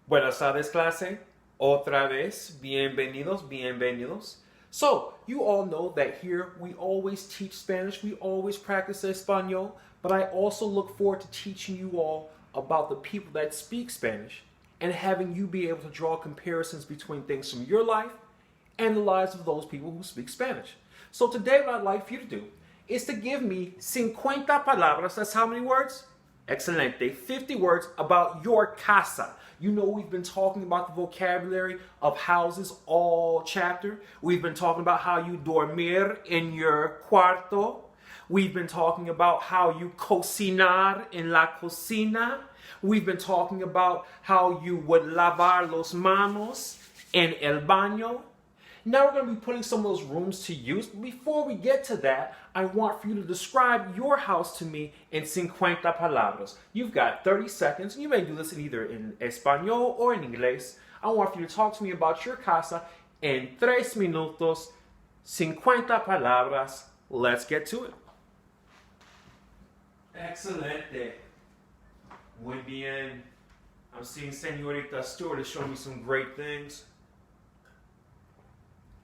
Buenas tardes, clase. Otra vez, bienvenidos, bienvenidos. So, you all know that here we always teach Spanish, we always practice Espanol, but I also look forward to teaching you all about the people that speak Spanish and having you be able to draw comparisons between things from your life and the lives of those people who speak Spanish. So, today, what I'd like for you to do is to give me 50 palabras. That's how many words? Excelente. 50 words about your casa. You know, we've been talking about the vocabulary of houses all chapter. We've been talking about how you dormir in your cuarto. We've been talking about how you cocinar en la cocina. We've been talking about how you would lavar los manos en el baño. Now we're going to be putting some of those rooms to use. But before we get to that, I want for you to describe your house to me in 50 palabras. You've got 30 seconds. You may do this either in Espanol or in Inglés. I want for you to talk to me about your casa en 3 minutos, 50 palabras. Let's get to it. Excelente. Muy bien. I'm seeing Senorita Stewart is showing me some great things.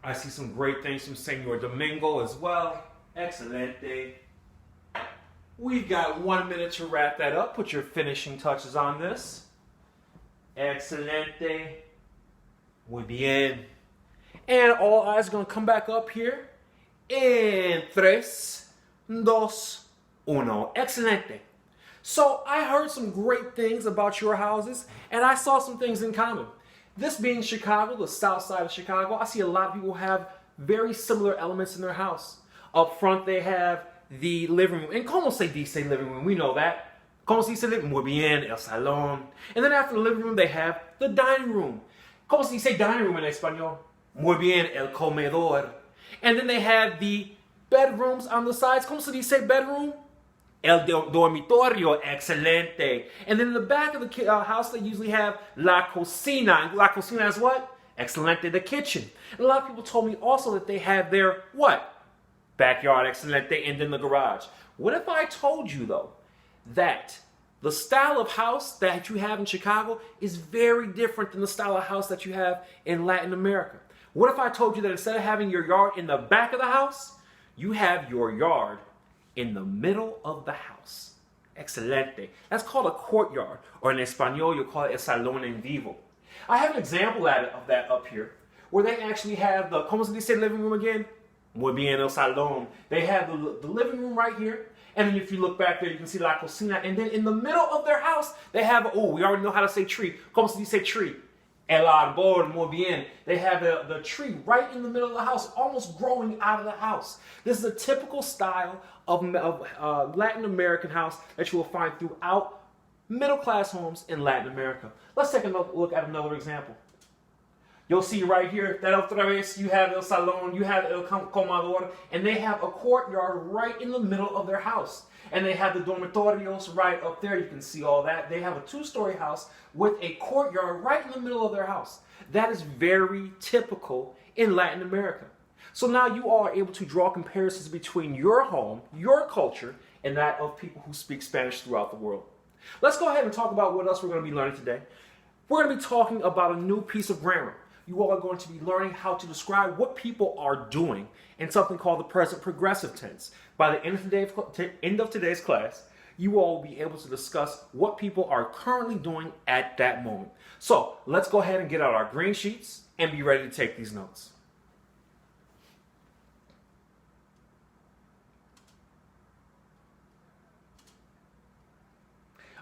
I see some great things from Senor Domingo as well. Excelente. We've got 1 minute to wrap that up. Put your finishing touches on this. Excelente. Muy bien. And all eyes are going to come back up here. En 3, 2, 1. Excelente. So I heard some great things about your houses, and I saw some things in common. This being Chicago, the south side of Chicago, I see a lot of people have very similar elements in their house. Up front, they have the living room. And como se dice living room? We know that. Como se dice living room? Muy bien, el salón. And then after the living room, they have the dining room. Como se dice dining room en español? Muy bien, el comedor. And then they have the bedrooms on the sides. Como se dice bedroom? El dormitorio, excelente. And then in the back of the house, they usually have la cocina. And la cocina is what? Excelente, the kitchen. And a lot of people told me also that they have their what? Backyard, excelente, and then the garage. What if I told you, though, that the style of house that you have in Chicago is very different than the style of house that you have in Latin America? What if I told you that instead of having your yard in the back of the house, you have your yard in the middle of the house? Excelente. That's called a courtyard, or in Espanol, you'll call it el salón en vivo. I have an example of that up here, where they actually have the, como se dice living room again? Muy bien, el salón. They have the living room right here, and then if you look back there, you can see la cocina, and then in the middle of their house, they have, oh, we already know how to say tree. Como se dice tree? El árbol, muy bien. They have the tree right in the middle of the house, almost growing out of the house. This is a typical style of Latin American house that you will find throughout middle-class homes in Latin America. Let's take a look at another example. You'll see right here that otra vez you have el salón, you have el comedor, and they have a courtyard right in the middle of their house. And they have the dormitorios right up there. You can see all that. They have a 2-story house with a courtyard right in the middle of their house. That is very typical in Latin America. So now you are able to draw comparisons between your home, your culture, and that of people who speak Spanish throughout the world. Let's go ahead and talk about what else we're going to be learning today. We're going to be talking about a new piece of grammar. You all are going to be learning how to describe what people are doing in something called the present progressive tense. By the end of today's class, you all will be able to discuss what people are currently doing at that moment. So let's go ahead and get out our green sheets and be ready to take these notes.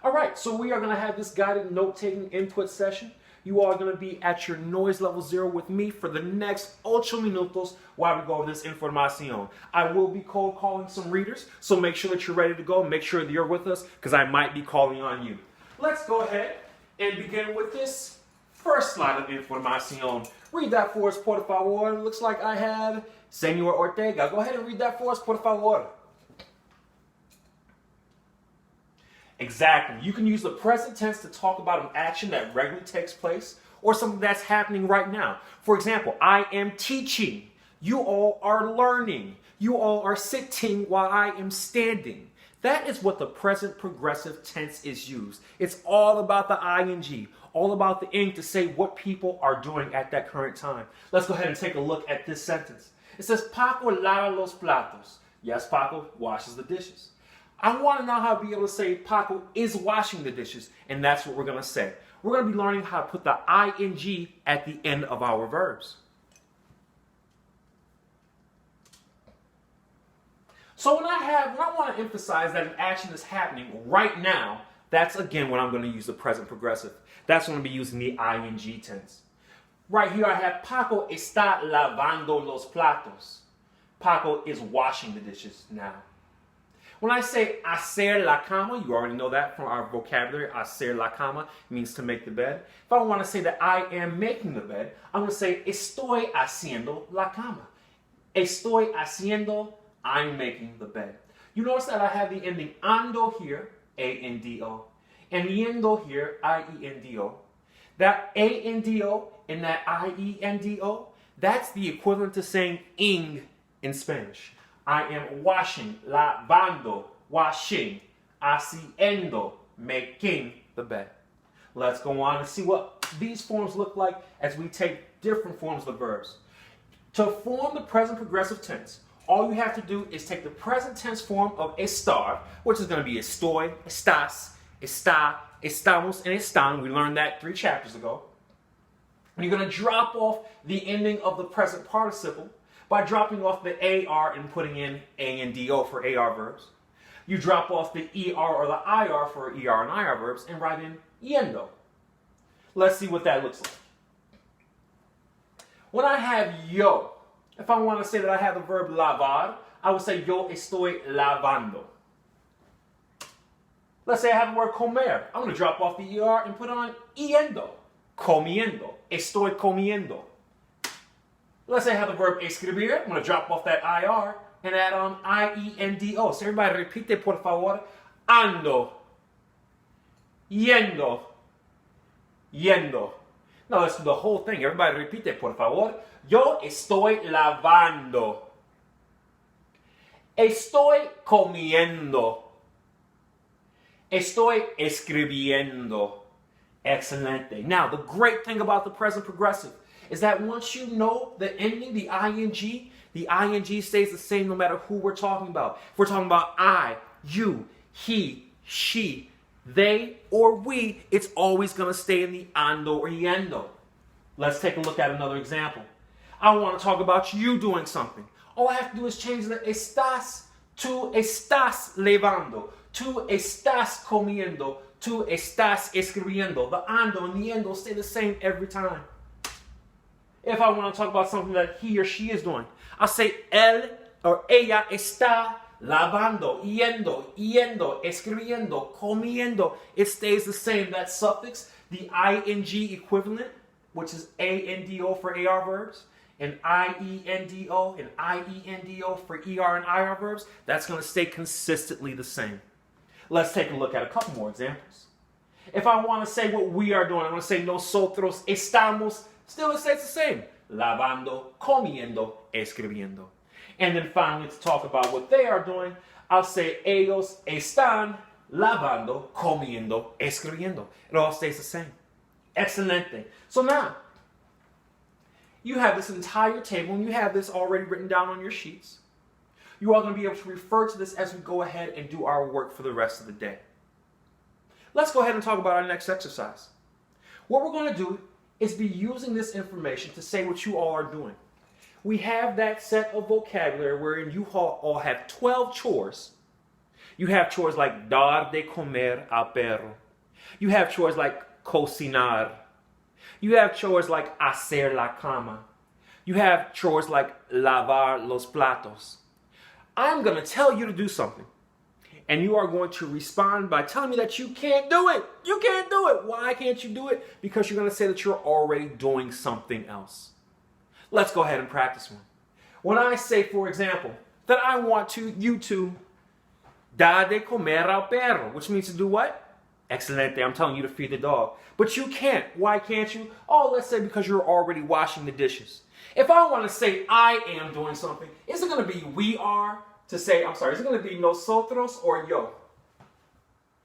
All right, so we are going to have this guided note-taking input session. You all are going to be at your noise level 0 with me for the next 8 minutos while we go over this información. I will be cold calling some readers, so make sure that you're ready to go. Make sure that you're with us, because I might be calling on you. Let's go ahead and begin with this first slide of información. Read that for us, por favor. Looks like I have Senor Ortega. Go ahead and read that for us, por favor. Exactly. You can use the present tense to talk about an action that regularly takes place or something that's happening right now. For example, I am teaching. You all are learning. You all are sitting while I am standing. That is what the present progressive tense is used. It's all about the ing, all about the ing to say what people are doing at that current time. Let's go ahead and take a look at this sentence. It says, Paco lava los platos. Yes, Paco washes the dishes. I want to know how to be able to say Paco is washing the dishes, and that's what we're going to say. We're going to be learning how to put the ing at the end of our verbs. So when I want to emphasize that an action is happening right now, that's again when I'm going to use the present progressive. That's when I'm going to be using the ing tense. Right here I have Paco está lavando los platos. Paco is washing the dishes now. When I say hacer la cama, you already know that from our vocabulary. Hacer la cama means to make the bed. If I want to say that I am making the bed, I'm going to say estoy haciendo la cama. Estoy haciendo, I'm making the bed. You notice that I have the ending ando here, A-N-D-O, and yendo here, I-E-N-D-O. That A-N-D-O and that I-E-N-D-O, that's the equivalent to saying ing in Spanish. I am washing, lavando, washing, haciendo, making the bed. Let's go on and see what these forms look like as we take different forms of verbs. To form the present progressive tense, all you have to do is take the present tense form of estar, which is going to be estoy, estás, está, estamos, and están. We learned that 3 chapters ago. And you're going to drop off the ending of the present participle by dropping off the AR and putting in ANDO for AR verbs. You drop off the ER or the IR for ER and IR verbs and write in yendo. Let's see what that looks like. When I have yo, if I want to say that I have the verb lavar, I would say yo estoy lavando. Let's say I have the word comer. I'm going to drop off the ER and put on yendo. Comiendo. Estoy comiendo. Let's say I have the verb escribir. I'm going to drop off that IR and add on IENDO. So everybody repite, por favor. Ando. Yendo. Yendo. Now let's do the whole thing. Everybody repite, por favor. Yo estoy lavando. Estoy comiendo. Estoy escribiendo. Excelente. Now, the great thing about the present progressive is that once you know the ending, the ing stays the same no matter who we're talking about. If we're talking about I, you, he, she, they, or we, it's always going to stay in the ando or yendo. Let's take a look at another example. I want to talk about you doing something. All I have to do is change the estás to estás levando, to estás comiendo, to estás escribiendo. The ando and the endo stay the same every time. If I want to talk about something that he or she is doing, I'll say él or ella está lavando, yendo, escribiendo, comiendo. It stays the same. That suffix, the ing equivalent, which is ANDO for AR verbs, and IENDO and IENDO for ER and IR verbs, that's going to stay consistently the same. Let's take a look at a couple more examples. If I want to say what we are doing, I'm going to say nosotros estamos. Still, it stays the same. Lavando, comiendo, escribiendo. And then finally, to talk about what they are doing, I'll say ellos están lavando, comiendo, escribiendo. It all stays the same. Excelente. So now, you have this entire table, and you have this already written down on your sheets. You are going to be able to refer to this as we go ahead and do our work for the rest of the day. Let's go ahead and talk about our next exercise. What we're going to do is be using this information to say what you all are doing. We have that set of vocabulary wherein you all have 12 chores. You have chores like dar de comer al perro. You have chores like cocinar. You have chores like hacer la cama. You have chores like lavar los platos. I'm going to tell you to do something. And you are going to respond by telling me that you can't do it. You can't do it. Why can't you do it? Because you're going to say that you're already doing something else. Let's go ahead and practice one. When I say, for example, that I want you to dar de comer al perro, which means to do what? Excelente. I'm telling you to feed the dog. But you can't. Why can't you? Oh, let's say because you're already washing the dishes. If I want to say I am doing something, is it going to be we are, to say, I'm sorry, is it going to be nosotros or yo?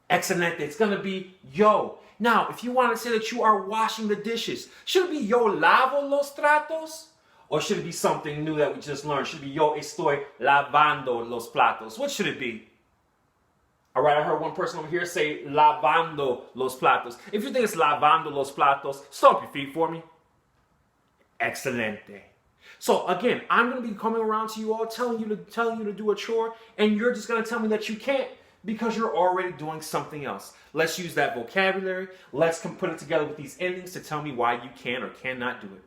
Excelente. It's going to be yo. Now, if you want to say that you are washing the dishes, should it be yo lavo los tratos? Or should it be something new that we just learned? Should it be yo estoy lavando los platos? What should it be? All right, I heard one person over here say lavando los platos. If you think it's lavando los platos, stomp your feet for me. Excelente. So again, I'm going to be coming around to you all telling you to do a chore, and you're just going to tell me that you can't because you're already doing something else. Let's use that vocabulary. Let's put it together with these endings to tell me why you can or cannot do it.